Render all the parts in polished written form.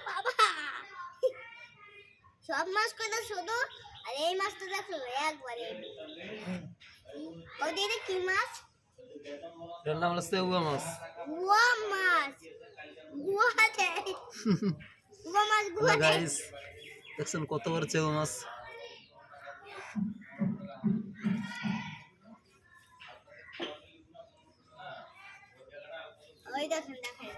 বাবা সব মাছ কইতো শুধু আর এই মাছটা দেখো একবারে ওই দিকে কি মাছ এর নাম হলো সেউয়া মাছ। গুয়া মাছ গুয়াতে গুয়া মাছ গুয়াতে গাইস দেখছেন কত বড় সেউয়া মাছ। ওই দেখেন দেখেন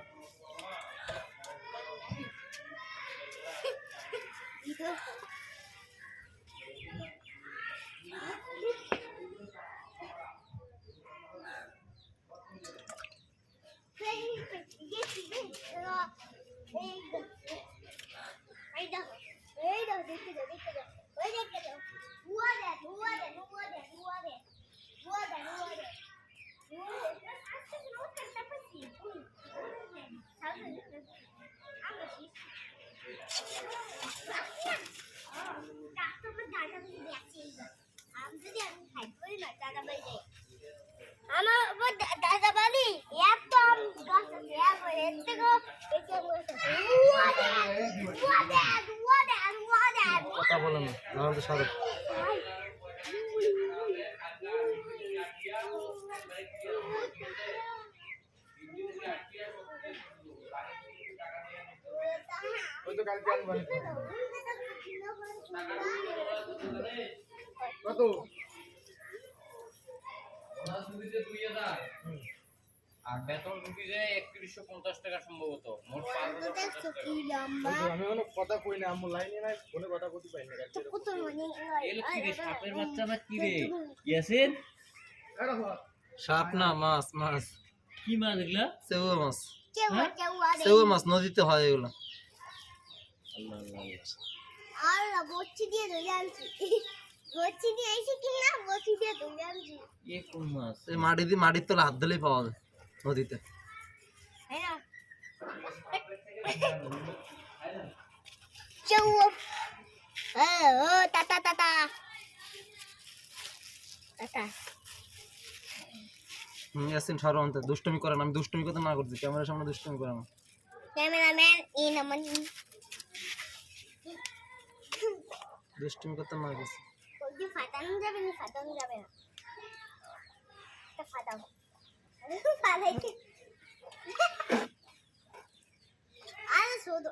কথা বলেন না আমাদের সাথে। কত আর বেতন ঢুকি যায় 3150 টাকা সম্ভবত মোট 5000 কি লম্বা আমি কোনো কথা কই না আমু লাইনে নাই ফোনে কথা কইতে পাই না কত মানে এলো কি রে সাপের বাচ্চা না কি রে ইয়াসিন সাপ না মাছ মাছ। কি মাছ এগুলা সেউয়া মাছ। কেউয়া কেউয়া সেউয়া মাছ নদীতে হয় এগুলো। আল্লাহ আল্লাহ আর বচ্চি দিয়ে ধরে আনছি বচ্চি দিয়ে এসে কি না বচ্চি দিয়ে ধরে আনছি এ কোন মাছ এই মাটির তলে হাত দিলেই পাওয়া যায় নদীতে। হ্যাঁ কেউয়া ও টাটা টাটা টাটা ইয়াসিন সরো অন্তে দুষ্টুমি করে না। আমি দুষ্টুমি করতে না করছি ক্যামেরার সামনে দুষ্টুমি করে না। ক্যামেরাম্যান ইন আমন দুষ্টুমি করতে না করছি। ওই ফাটানো যাবে না ফাটানো যাবে না এটা ফাটাও ফাটাইতে আরে শুধু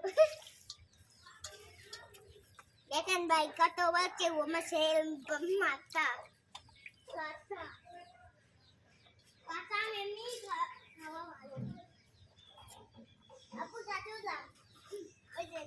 দেখেন ভাই কত বাচ্চা ও মাছের মাথা কাঁচা কাঁচা এমনি খাওয়া ভালো আপু কাটেও দাও ওই যে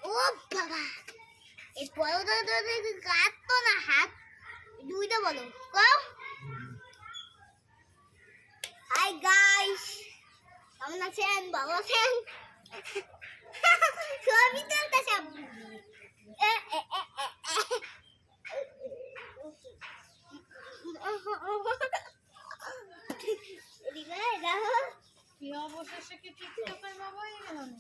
ও বাবা এই বড়টা গাছ তো না হাত দুইটা বলো কও হাই গাইস কেমন আছেন ভালো আছেন সবই চলতেছে অবশেষে কি টিকটকের বাবা হয়ে গেল না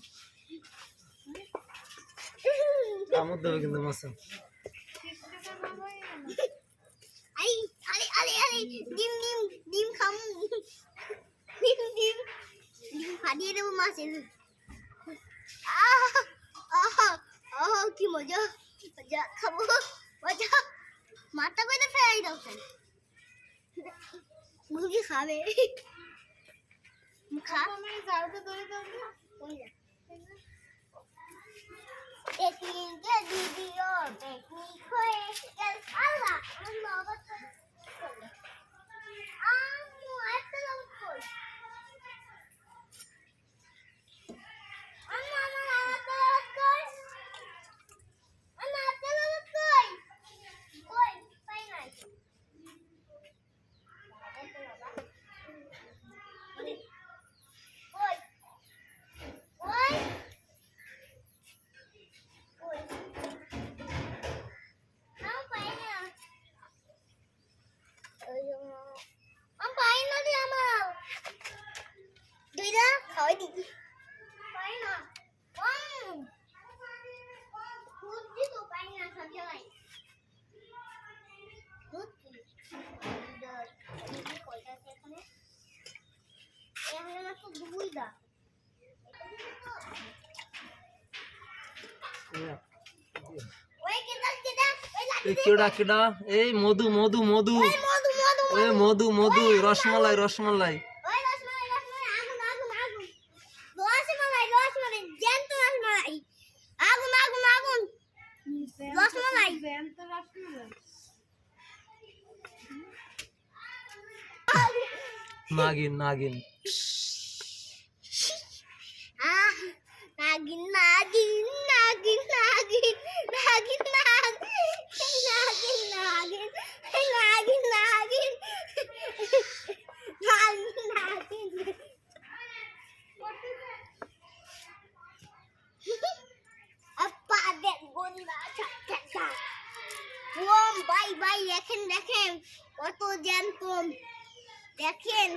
কামড় দেবে কিন্তু মাছ। টিকটকের বাবা হয়ে গেল আই আরে আরে আরে ডিম ডিম ডিম খাম ডিম ডিম ডিম ফাটিয়ে দেবো মাছের আহ আহ আহ কি মজা মজা খাবো মজা মাথা করে ফেলাই দাও মুরগি খাবে খা আপু আমি ঝাড়ুটা ধরে দাও তো। ওই যা টেকনিকে দিদিও টেকনিক হয়ে গেল আল্লাহ আল্লাহ আবার আম্মু একটা লাভ কর আম্মু আমার একটা লাভ কর আমার একটা লাভ কর কই পাই নাই ওই ওই I'm fine now. I'm fine now, dear mom. Do that? How I did. Fine now. Who's this? Fine now, something like. Who's this? The call that second. I'm gonna have to do that. Wait, get that. এই কেডা কেডা এই মধু মধু মধু Wait, mother. ওই মধু মধু রসমালাই রসমালাই ওই রসমালাই আগুন রসমালাই জ্যান্ত রসমালাই আগুন রসমালাই জ্যান্ত রসমালাই। নাগিন নাগিন নাগিন নাগিন নাগিন নাগিন নাগিন নাগিন নাগিন নাগিন নাগিন নাগিন নাগিন আপা দেখ বন্ধা ছাড়া ওম বাই দেখেন কত জ্যান্ত দেখেন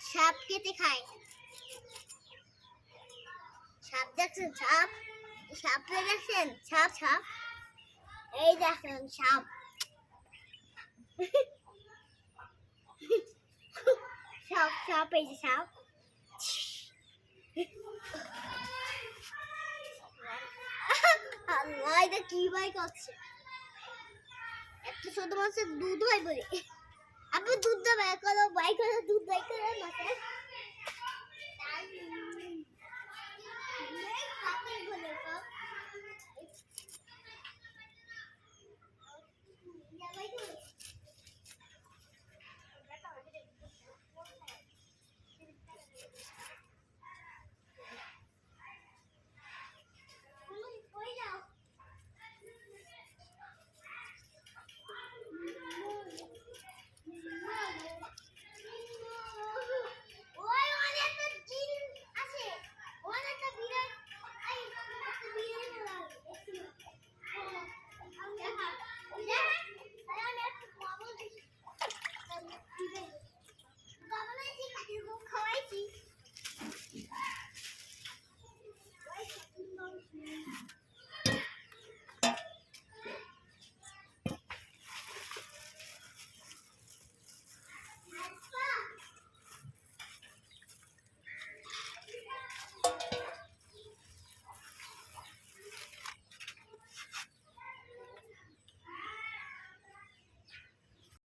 সাপ কেটে খায় সাপ দেখছেন সাপে দেখছেন সাপ এই দেখেন সাপ সাপ এই যে সাপ আল্লাহ এটা কি বাই করছে একটা ছোট মাছের দুধ হয় বলে আপনি দুধ দেবে করো বাই করো দুধ বাই করো মাছের